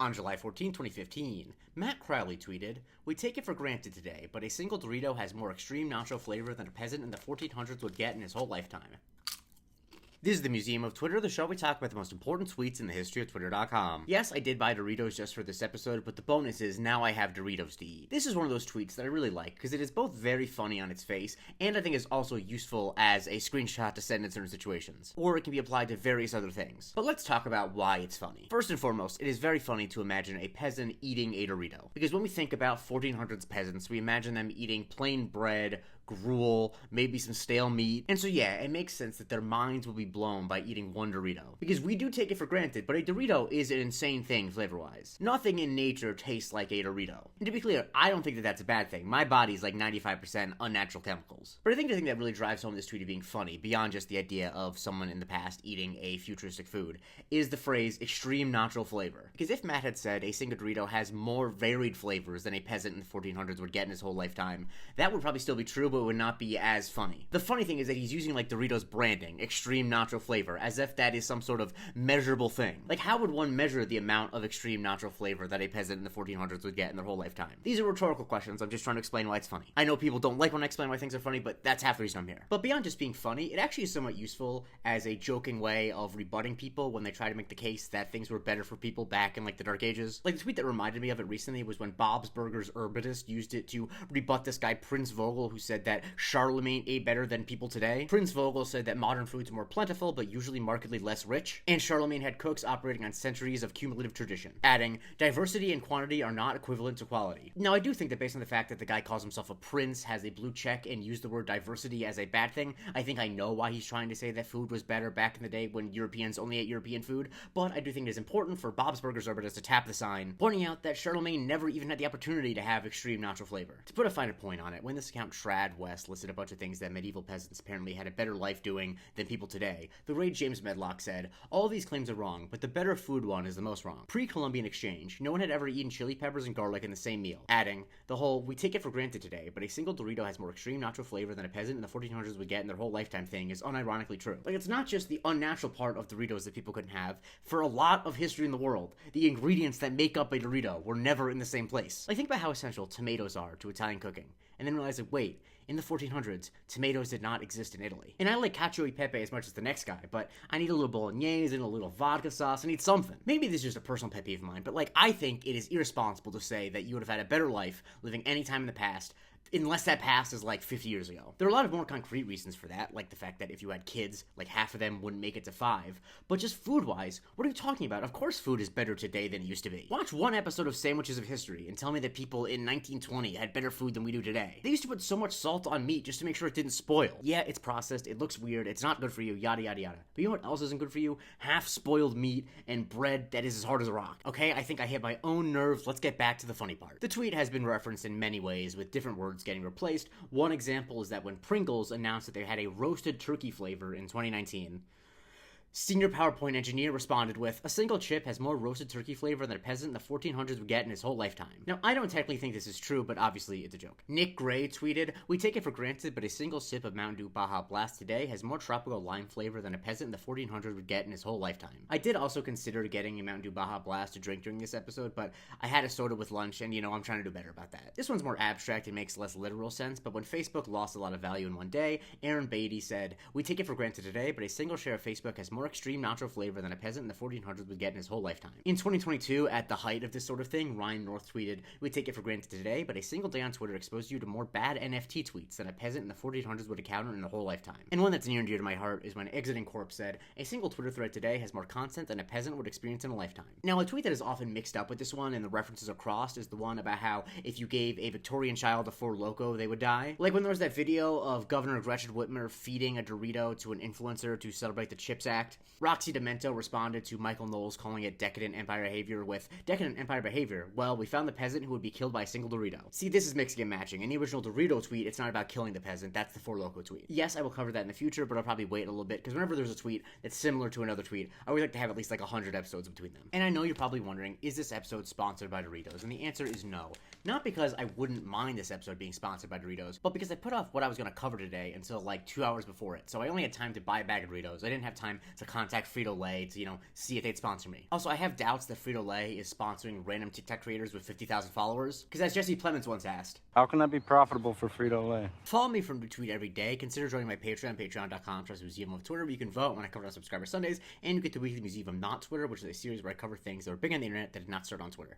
On July 14, 2015, Matt Crowley tweeted, "We take it for granted today, but a single Dorito has more extreme nacho flavor than a peasant in the 1400s would get in his whole lifetime." This is the Museum of Twitter, the show we talk about the most important tweets in the history of Twitter.com. Yes, I did buy Doritos just for this episode, but the bonus is now I have Doritos to eat. This is one of those tweets that I really like, because it is both very funny on its face, and I think is also useful as a screenshot to send in certain situations. Or it can be applied to various other things. But let's talk about why it's funny. First and foremost, it is very funny to imagine a peasant eating a Dorito. Because when we think about 1400s peasants, we imagine them eating plain bread, gruel, maybe some stale meat. And so yeah, it makes sense that their minds will be blown by eating one Dorito. Because we do take it for granted, but a Dorito is an insane thing flavor-wise. Nothing in nature tastes like a Dorito. And to be clear, I don't think that that's a bad thing. My body's like 95% unnatural chemicals. But I think the thing that really drives home this tweet of being funny, beyond just the idea of someone in the past eating a futuristic food, is the phrase extreme natural flavor. Because if Matt had said a single Dorito has more varied flavors than a peasant in the 1400s would get in his whole lifetime, that would probably still be true, but it would not be as funny. The funny thing is that he's using like Doritos branding, extreme nacho flavor, as if that is some sort of measurable thing. Like, how would one measure the amount of extreme nacho flavor that a peasant in the 1400s would get in their whole lifetime? These are rhetorical questions. I'm just trying to explain why it's funny. I know people don't like when I explain why things are funny, but that's half the reason I'm here. But beyond just being funny, it actually is somewhat useful as a joking way of rebutting people when they try to make the case that things were better for people back in like the Dark Ages. Like, the tweet that reminded me of it recently was when Bob's Burgers Urbanist used it to rebut this guy Prince Vogel, who said that Charlemagne ate better than people today. Prince Vogel said that modern foods are more plentiful, but usually markedly less rich, and Charlemagne had cooks operating on centuries of cumulative tradition, adding, "Diversity and quantity are not equivalent to quality." Now, I do think that based on the fact that the guy calls himself a prince, has a blue check, and used the word diversity as a bad thing, I think I know why he's trying to say that food was better back in the day when Europeans only ate European food, but I do think it is important for Bob's Burgers Urbanist to tap the sign, pointing out that Charlemagne never even had the opportunity to have extreme nacho flavor. To put a finer point on it, when this account Trad West listed a bunch of things that medieval peasants apparently had a better life doing than people today, the great James Medlock said, "All these claims are wrong, but the better food one is the most wrong. Pre-Columbian exchange, no one had ever eaten chili peppers and garlic in the same meal," adding, "The whole, we take it for granted today, but a single Dorito has more extreme nacho flavor than a peasant in the 1400s would get in their whole lifetime thing is unironically true." Like, it's not just the unnatural part of Doritos that people couldn't have. For a lot of history in the world, the ingredients that make up a Dorito were never in the same place. Like, think about how essential tomatoes are to Italian cooking, and then realize that, wait, in the 1400s, tomatoes did not exist in Italy. And I like cacio e pepe as much as the next guy, but I need a little bolognese and a little vodka sauce. I need something. Maybe this is just a personal pet peeve of mine, but like, I think it is irresponsible to say that you would have had a better life living any time in the past, unless that past is like 50 years ago. There are a lot of more concrete reasons for that, like the fact that if you had kids, like half of them wouldn't make it to 5. But just food-wise, what are you talking about? Of course food is better today than it used to be. Watch one episode of Sandwiches of History and tell me that people in 1920 had better food than we do today. They used to put so much salt on meat just to make sure it didn't spoil. Yeah, it's processed, it looks weird, it's not good for you, yada yada yada. But you know what else isn't good for you? Half-spoiled meat and bread that is as hard as a rock. Okay, I think I hit my own nerves. Let's get back to the funny part. The tweet has been referenced in many ways, with different words getting replaced. One example is that when Pringles announced that they had a roasted turkey flavor in 2019, senior PowerPoint engineer responded with, "A single chip has more roasted turkey flavor than a peasant in the 1400s would get in his whole lifetime." Now, I don't technically think this is true, but obviously it's a joke. Nick Gray tweeted, "We take it for granted, but a single sip of Mountain Dew Baja Blast today has more tropical lime flavor than a peasant in the 1400s would get in his whole lifetime." I did also consider getting a Mountain Dew Baja Blast to drink during this episode, but I had a soda with lunch, and I'm trying to do better about that. This one's more abstract and makes less literal sense, but when Facebook lost a lot of value in one day, Aaron Beatty said, "We take it for granted today, but a single share of Facebook has more extreme nacho flavor than a peasant in the 1400s would get in his whole lifetime." In 2022, at the height of this sort of thing, Ryan North tweeted, "We take it for granted today, but a single day on Twitter exposed you to more bad NFT tweets than a peasant in the 1400s would encounter in their whole lifetime." And one that's near and dear to my heart is when Exiting Corp said, "A single Twitter thread today has more content than a peasant would experience in a lifetime." Now, a tweet that is often mixed up with this one and the references are crossed is the one about how if you gave a Victorian child a Four Loko, they would die. Like when there was that video of Governor Gretchen Whitmer feeding a Dorito to an influencer to celebrate the CHIPS Act. Roxy Demento responded to Michael Knowles calling it decadent empire behavior with, "Decadent empire behavior? Well, we found the peasant who would be killed by a single Dorito." See, this is mixing and matching. In the original Dorito tweet, it's not about killing the peasant, that's the Four Loko tweet. Yes, I will cover that in the future, but I'll probably wait a little bit, because whenever there's a tweet that's similar to another tweet, I always like to have at least like 100 episodes between them. And I know you're probably wondering, is this episode sponsored by Doritos? And the answer is no. Not because I wouldn't mind this episode being sponsored by Doritos, but because I put off what I was going to cover today until like 2 hours before it. So I only had time to buy a bag of Doritos. I didn't have time to contact Frito-Lay to, see if they'd sponsor me. Also, I have doubts that Frito-Lay is sponsoring random TikTok creators with 50,000 followers, because as Jesse Plemons once asked, how can that be profitable for Frito-Lay? Follow me from tweet every day. Consider joining my Patreon, patreon.com/Museum of Twitter, where you can vote when I cover on Subscriber Sundays, and you get the weekly Museum of Not Twitter, which is a series where I cover things that are big on the internet that did not start on Twitter.